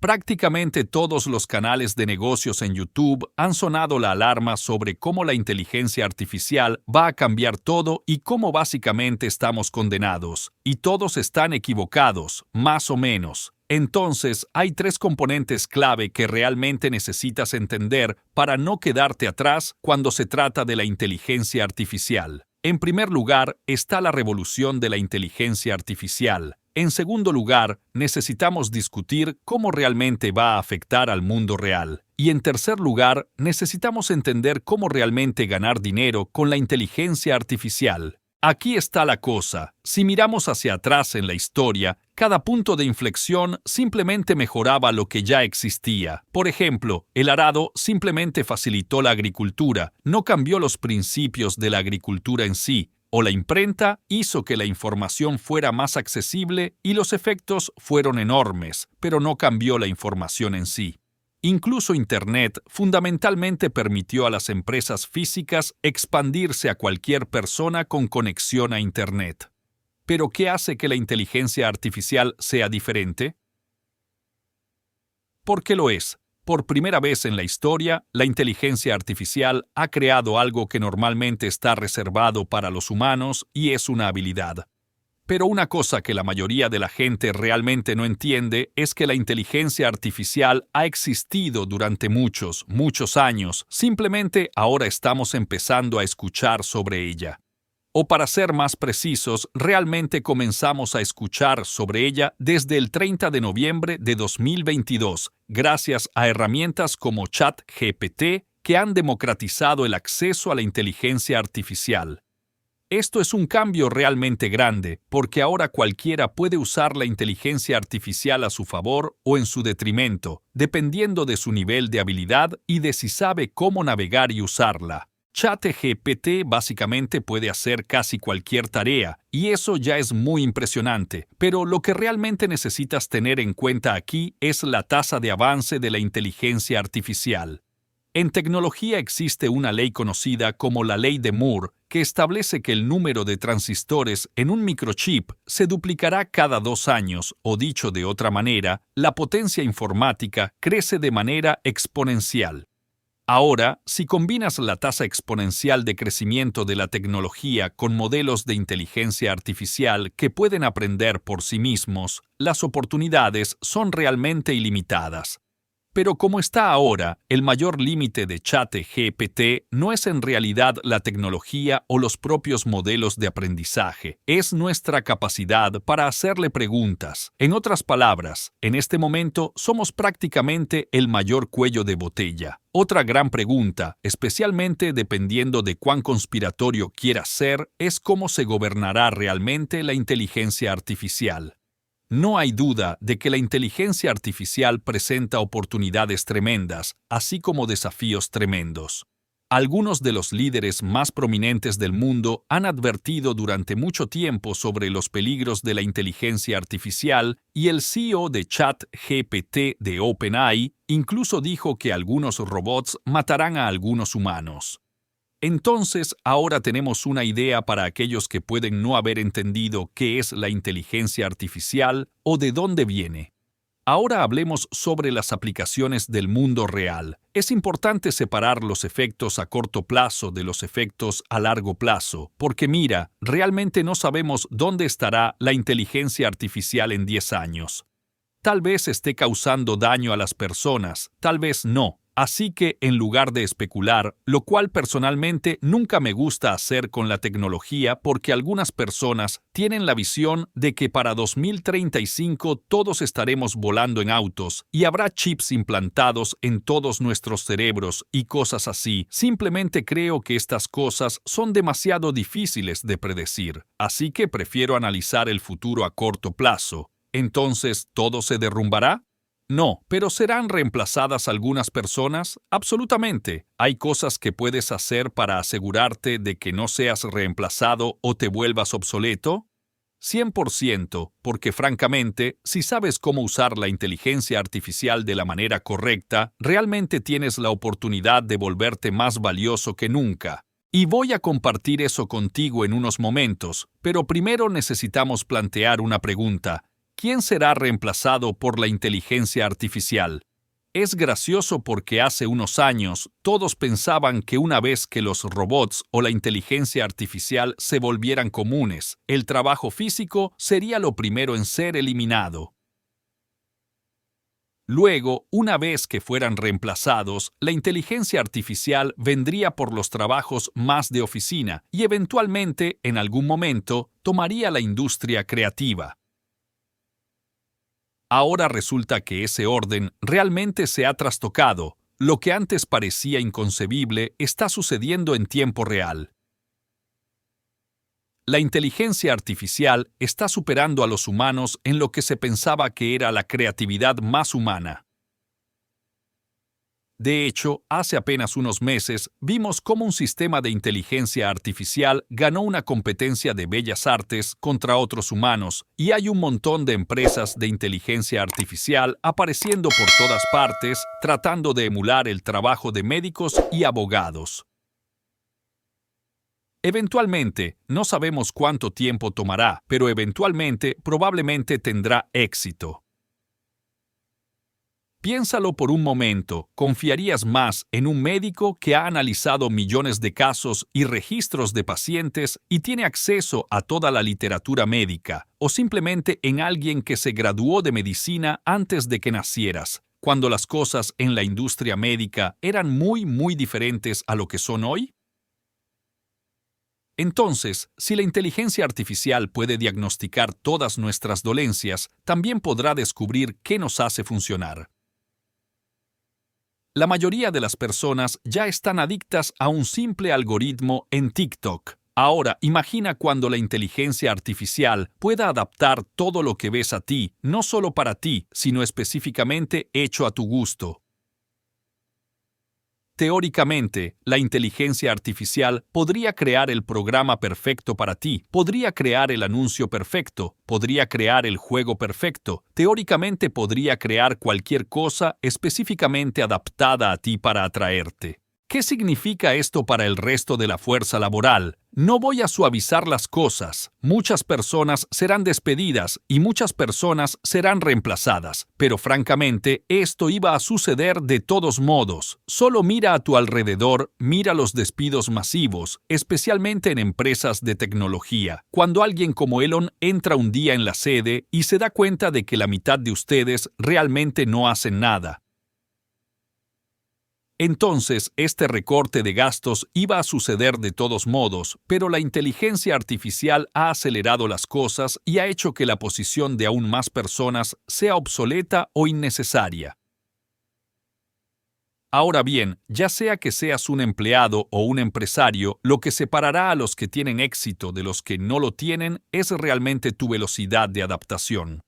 Prácticamente todos los canales de negocios en YouTube han sonado la alarma sobre cómo la inteligencia artificial va a cambiar todo y cómo básicamente estamos condenados. Y todos están equivocados, más o menos. Entonces, hay tres componentes clave que realmente necesitas entender para no quedarte atrás cuando se trata de la inteligencia artificial. En primer lugar, está la revolución de la inteligencia artificial. En segundo lugar, necesitamos discutir cómo realmente va a afectar al mundo real. Y en tercer lugar, necesitamos entender cómo realmente ganar dinero con la inteligencia artificial. Aquí está la cosa. Si miramos hacia atrás en la historia, cada punto de inflexión simplemente mejoraba lo que ya existía. Por ejemplo, el arado simplemente facilitó la agricultura, no cambió los principios de la agricultura en sí. O la imprenta hizo que la información fuera más accesible y los efectos fueron enormes, pero no cambió la información en sí. Incluso Internet fundamentalmente permitió a las empresas físicas expandirse a cualquier persona con conexión a Internet. ¿Pero qué hace que la inteligencia artificial sea diferente? ¿Por qué lo es? Por primera vez en la historia, la inteligencia artificial ha creado algo que normalmente está reservado para los humanos y es una habilidad. Pero una cosa que la mayoría de la gente realmente no entiende es que la inteligencia artificial ha existido durante muchos, muchos años, simplemente ahora estamos empezando a escuchar sobre ella. O para ser más precisos, realmente comenzamos a escuchar sobre ella desde el 30 de noviembre de 2022, gracias a herramientas como ChatGPT que han democratizado el acceso a la inteligencia artificial. Esto es un cambio realmente grande, porque ahora cualquiera puede usar la inteligencia artificial a su favor o en su detrimento, dependiendo de su nivel de habilidad y de si sabe cómo navegar y usarla. ChatGPT básicamente puede hacer casi cualquier tarea, y eso ya es muy impresionante, pero lo que realmente necesitas tener en cuenta aquí es la tasa de avance de la inteligencia artificial. En tecnología existe una ley conocida como la ley de Moore, que establece que el número de transistores en un microchip se duplicará cada 2 años, o dicho de otra manera, la potencia informática crece de manera exponencial. Ahora, si combinas la tasa exponencial de crecimiento de la tecnología con modelos de inteligencia artificial que pueden aprender por sí mismos, las oportunidades son realmente ilimitadas. Pero como está ahora, el mayor límite de ChatGPT no es en realidad la tecnología o los propios modelos de aprendizaje, es nuestra capacidad para hacerle preguntas. En otras palabras, en este momento somos prácticamente el mayor cuello de botella. Otra gran pregunta, especialmente dependiendo de cuán conspiratorio quieras ser, es cómo se gobernará realmente la inteligencia artificial. No hay duda de que la inteligencia artificial presenta oportunidades tremendas, así como desafíos tremendos. Algunos de los líderes más prominentes del mundo han advertido durante mucho tiempo sobre los peligros de la inteligencia artificial y el CEO de ChatGPT de OpenAI incluso dijo que algunos robots matarán a algunos humanos. Entonces, ahora tenemos una idea para aquellos que pueden no haber entendido qué es la inteligencia artificial o de dónde viene. Ahora hablemos sobre las aplicaciones del mundo real. Es importante separar los efectos a corto plazo de los efectos a largo plazo, porque mira, realmente no sabemos dónde estará la inteligencia artificial en 10 años. Tal vez esté causando daño a las personas, tal vez no. Así que, en lugar de especular, lo cual personalmente nunca me gusta hacer con la tecnología porque algunas personas tienen la visión de que para 2035 todos estaremos volando en autos y habrá chips implantados en todos nuestros cerebros y cosas así. Simplemente creo que estas cosas son demasiado difíciles de predecir, así que prefiero analizar el futuro a corto plazo. ¿Entonces todo se derrumbará? No, pero ¿serán reemplazadas algunas personas? Absolutamente. ¿Hay cosas que puedes hacer para asegurarte de que no seas reemplazado o te vuelvas obsoleto? 100%, porque francamente, si sabes cómo usar la inteligencia artificial de la manera correcta, realmente tienes la oportunidad de volverte más valioso que nunca. Y voy a compartir eso contigo en unos momentos, pero primero necesitamos plantear una pregunta. ¿quién será reemplazado por la inteligencia artificial? Es gracioso porque hace unos años todos pensaban que una vez que los robots o la inteligencia artificial se volvieran comunes, el trabajo físico sería lo primero en ser eliminado. Luego, una vez que fueran reemplazados, la inteligencia artificial vendría por los trabajos más de oficina y eventualmente, en algún momento, tomaría la industria creativa. Ahora resulta que ese orden realmente se ha trastocado. Lo que antes parecía inconcebible está sucediendo en tiempo real. La inteligencia artificial está superando a los humanos en lo que se pensaba que era la creatividad más humana. De hecho, hace apenas unos meses vimos cómo un sistema de inteligencia artificial ganó una competencia de bellas artes contra otros humanos, y hay un montón de empresas de inteligencia artificial apareciendo por todas partes tratando de emular el trabajo de médicos y abogados. Eventualmente, no sabemos cuánto tiempo tomará, pero eventualmente probablemente tendrá éxito. Piénsalo por un momento, ¿confiarías más en un médico que ha analizado millones de casos y registros de pacientes y tiene acceso a toda la literatura médica, o simplemente en alguien que se graduó de medicina antes de que nacieras, cuando las cosas en la industria médica eran muy diferentes a lo que son hoy? Entonces, si la inteligencia artificial puede diagnosticar todas nuestras dolencias, también podrá descubrir qué nos hace funcionar. La mayoría de las personas ya están adictas a un simple algoritmo en TikTok. Ahora, imagina cuando la inteligencia artificial pueda adaptar todo lo que ves a ti, no solo para ti, sino específicamente hecho a tu gusto. Teóricamente, la inteligencia artificial podría crear el programa perfecto para ti, podría crear el anuncio perfecto, podría crear el juego perfecto, teóricamente podría crear cualquier cosa específicamente adaptada a ti para atraerte. ¿Qué significa esto para el resto de la fuerza laboral? No voy a suavizar las cosas. Muchas personas serán despedidas y muchas personas serán reemplazadas. Pero francamente, esto iba a suceder de todos modos. Solo mira a tu alrededor, mira los despidos masivos, especialmente en empresas de tecnología. Cuando alguien como Elon entra un día en la sede y se da cuenta de que la mitad de ustedes realmente no hacen nada. Entonces, este recorte de gastos iba a suceder de todos modos, pero la inteligencia artificial ha acelerado las cosas y ha hecho que la posición de aún más personas sea obsoleta o innecesaria. Ahora bien, ya sea que seas un empleado o un empresario, lo que separará a los que tienen éxito de los que no lo tienen es realmente tu velocidad de adaptación.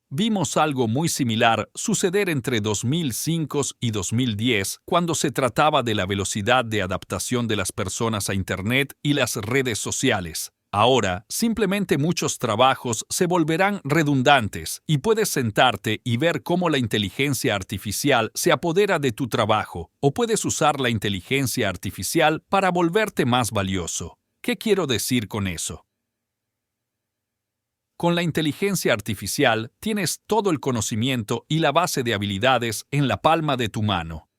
Vimos algo muy similar suceder entre 2005 y 2010 cuando se trataba de la velocidad de adaptación de las personas a Internet y las redes sociales. Ahora, simplemente muchos trabajos se volverán redundantes y puedes sentarte y ver cómo la inteligencia artificial se apodera de tu trabajo, o puedes usar la inteligencia artificial para volverte más valioso. ¿Qué quiero decir con eso? Con la inteligencia artificial tienes todo el conocimiento y la base de habilidades en la palma de tu mano.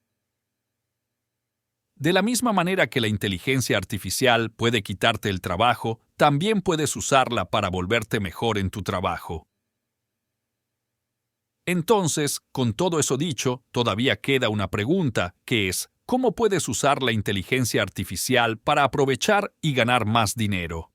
De la misma manera que la inteligencia artificial puede quitarte el trabajo, también puedes usarla para volverte mejor en tu trabajo. Entonces, con todo eso dicho, todavía queda una pregunta, que es, ¿cómo puedes usar la inteligencia artificial para aprovechar y ganar más dinero?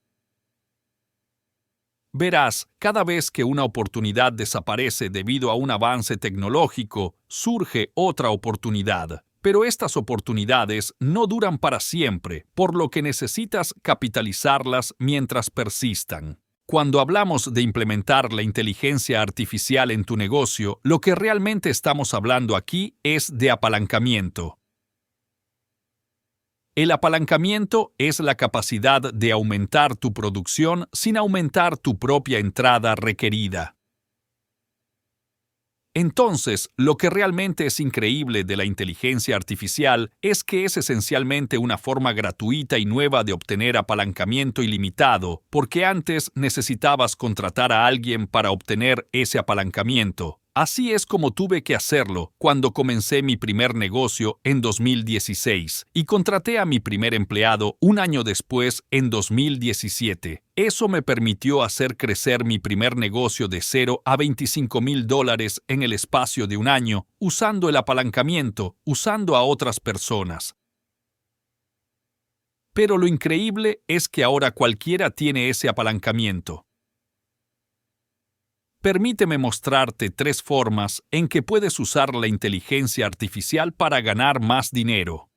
Verás, cada vez que una oportunidad desaparece debido a un avance tecnológico, surge otra oportunidad. Pero estas oportunidades no duran para siempre, por lo que necesitas capitalizarlas mientras persistan. Cuando hablamos de implementar la inteligencia artificial en tu negocio, lo que realmente estamos hablando aquí es de apalancamiento. El apalancamiento es la capacidad de aumentar tu producción sin aumentar tu propia entrada requerida. Entonces, lo que realmente es increíble de la inteligencia artificial es que es esencialmente una forma gratuita y nueva de obtener apalancamiento ilimitado, porque antes necesitabas contratar a alguien para obtener ese apalancamiento. Así es como tuve que hacerlo cuando comencé mi primer negocio en 2016 y contraté a mi primer empleado un año después, en 2017. Eso me permitió hacer crecer mi primer negocio de $0 a $25,000 en el espacio de un año, usando el apalancamiento, usando a otras personas. Pero lo increíble es que ahora cualquiera tiene ese apalancamiento. Permíteme mostrarte 3 formas en que puedes usar la inteligencia artificial para ganar más dinero.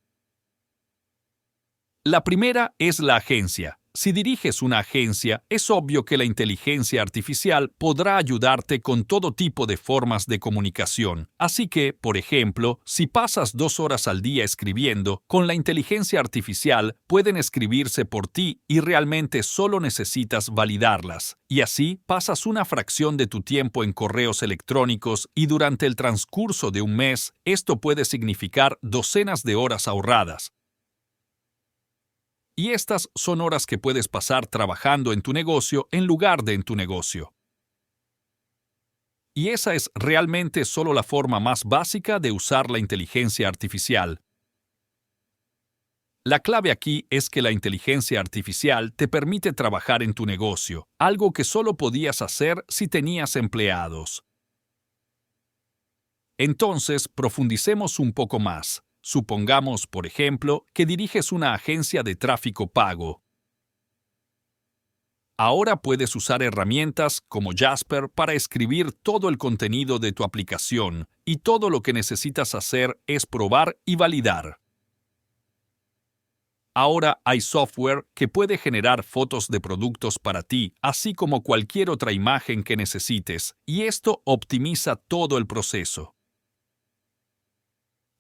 La primera es la agencia. Si diriges una agencia, es obvio que la inteligencia artificial podrá ayudarte con todo tipo de formas de comunicación. Así que, por ejemplo, si pasas 2 horas al día escribiendo, con la inteligencia artificial pueden escribirse por ti y realmente solo necesitas validarlas. Y así pasas una fracción de tu tiempo en correos electrónicos y durante el transcurso de un mes, esto puede significar docenas de horas ahorradas. Y estas son horas que puedes pasar trabajando en tu negocio en lugar de en tu negocio. Y esa es realmente solo la forma más básica de usar la inteligencia artificial. La clave aquí es que la inteligencia artificial te permite trabajar en tu negocio, algo que solo podías hacer si tenías empleados. Entonces, profundicemos un poco más. Supongamos, por ejemplo, que diriges una agencia de tráfico pago. Ahora puedes usar herramientas como Jasper para escribir todo el contenido de tu aplicación y todo lo que necesitas hacer es probar y validar. Ahora hay software que puede generar fotos de productos para ti, así como cualquier otra imagen que necesites, y esto optimiza todo el proceso.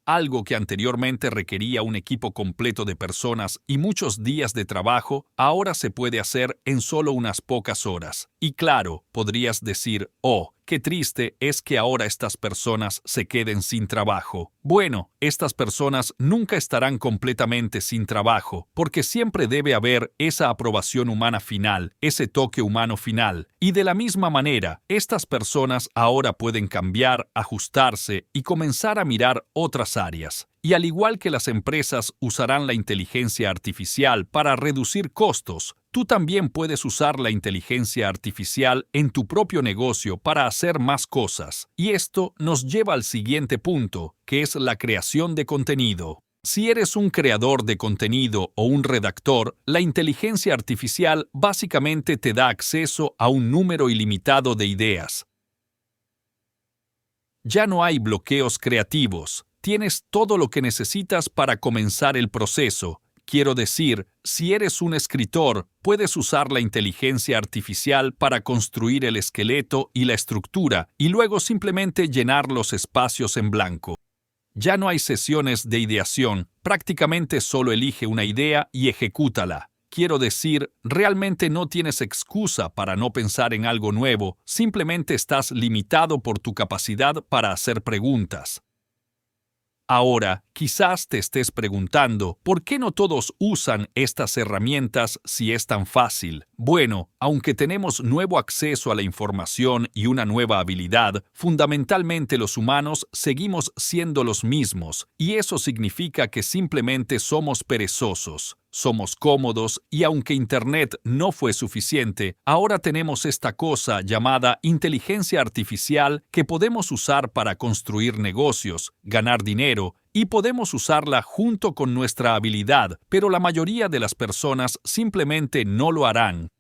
Algo que anteriormente requería un equipo completo de personas y muchos días de trabajo, ahora se puede hacer en solo unas pocas horas. Y claro, podrías decir, oh, qué triste es que ahora estas personas se queden sin trabajo. Bueno, estas personas nunca estarán completamente sin trabajo, porque siempre debe haber esa aprobación humana final, ese toque humano final. Y de la misma manera, estas personas ahora pueden cambiar, ajustarse y comenzar a mirar otras áreas. Y al igual que las empresas usarán la inteligencia artificial para reducir costos, tú también puedes usar la inteligencia artificial en tu propio negocio para hacer más cosas. Y esto nos lleva al siguiente punto, que es la creación de contenido. Si eres un creador de contenido o un redactor, la inteligencia artificial básicamente te da acceso a un número ilimitado de ideas. Ya no hay bloqueos creativos. Tienes todo lo que necesitas para comenzar el proceso. Quiero decir, si eres un escritor, puedes usar la inteligencia artificial para construir el esqueleto y la estructura y luego simplemente llenar los espacios en blanco. Ya no hay sesiones de ideación, prácticamente solo elige una idea y ejecútala. Quiero decir, realmente no tienes excusa para no pensar en algo nuevo, simplemente estás limitado por tu capacidad para hacer preguntas. Ahora, quizás te estés preguntando, ¿por qué no todos usan estas herramientas si es tan fácil? Bueno, aunque tenemos nuevo acceso a la información y una nueva habilidad, fundamentalmente los humanos seguimos siendo los mismos, y eso significa que simplemente somos perezosos. Somos cómodos y aunque Internet no fue suficiente, ahora tenemos esta cosa llamada inteligencia artificial que podemos usar para construir negocios, ganar dinero y podemos usarla junto con nuestra habilidad, pero la mayoría de las personas simplemente no lo harán.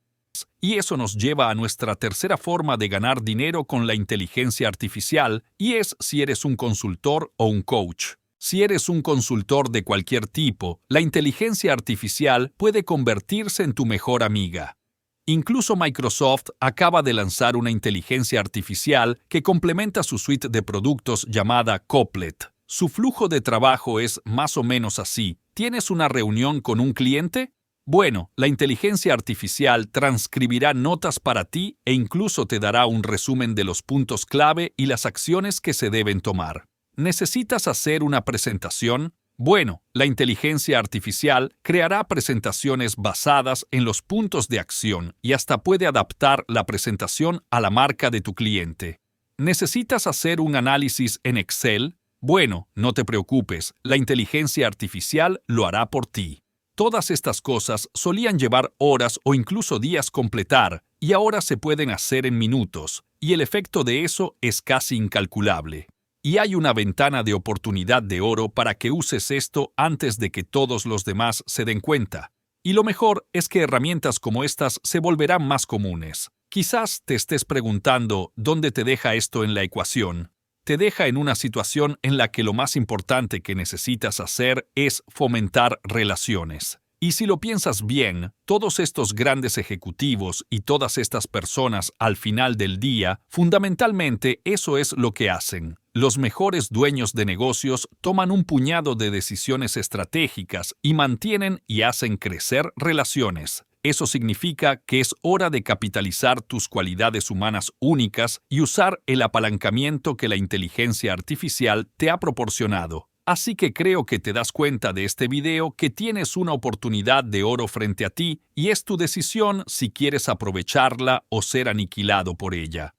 Y eso nos lleva a nuestra tercera forma de ganar dinero con la inteligencia artificial y es si eres un consultor o un coach. Si eres un consultor de cualquier tipo, la inteligencia artificial puede convertirse en tu mejor amiga. Incluso Microsoft acaba de lanzar una inteligencia artificial que complementa su suite de productos llamada Coplet. Su flujo de trabajo es más o menos así. ¿Tienes una reunión con un cliente? Bueno, la inteligencia artificial transcribirá notas para ti e incluso te dará un resumen de los puntos clave y las acciones que se deben tomar. ¿Necesitas hacer una presentación? Bueno, la inteligencia artificial creará presentaciones basadas en los puntos de acción y hasta puede adaptar la presentación a la marca de tu cliente. ¿Necesitas hacer un análisis en Excel? Bueno, no te preocupes, la inteligencia artificial lo hará por ti. Todas estas cosas solían llevar horas o incluso días completar, y ahora se pueden hacer en minutos, y el efecto de eso es casi incalculable. Y hay una ventana de oportunidad de oro para que uses esto antes de que todos los demás se den cuenta. Y lo mejor es que herramientas como estas se volverán más comunes. Quizás te estés preguntando dónde te deja esto en la ecuación. Te deja en una situación en la que lo más importante que necesitas hacer es fomentar relaciones. Y si lo piensas bien, todos estos grandes ejecutivos y todas estas personas al final del día, fundamentalmente eso es lo que hacen. Los mejores dueños de negocios toman un puñado de decisiones estratégicas y mantienen y hacen crecer relaciones. Eso significa que es hora de capitalizar tus cualidades humanas únicas y usar el apalancamiento que la inteligencia artificial te ha proporcionado. Así que creo que te das cuenta de este video que tienes una oportunidad de oro frente a ti y es tu decisión si quieres aprovecharla o ser aniquilado por ella.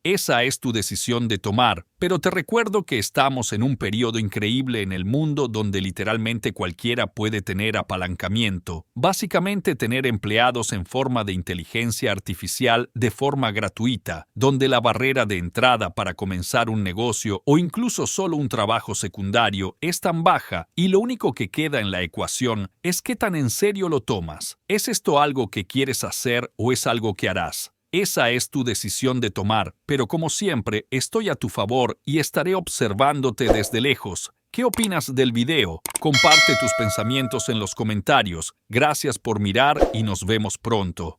Esa es tu decisión de tomar, pero te recuerdo que estamos en un periodo increíble en el mundo donde literalmente cualquiera puede tener apalancamiento, básicamente tener empleados en forma de inteligencia artificial de forma gratuita, donde la barrera de entrada para comenzar un negocio o incluso solo un trabajo secundario es tan baja y lo único que queda en la ecuación es qué tan en serio lo tomas. ¿Es esto algo que quieres hacer o es algo que harás? Esa es tu decisión de tomar, pero como siempre, estoy a tu favor y estaré observándote desde lejos. ¿Qué opinas del video? Comparte tus pensamientos en los comentarios. Gracias por mirar y nos vemos pronto.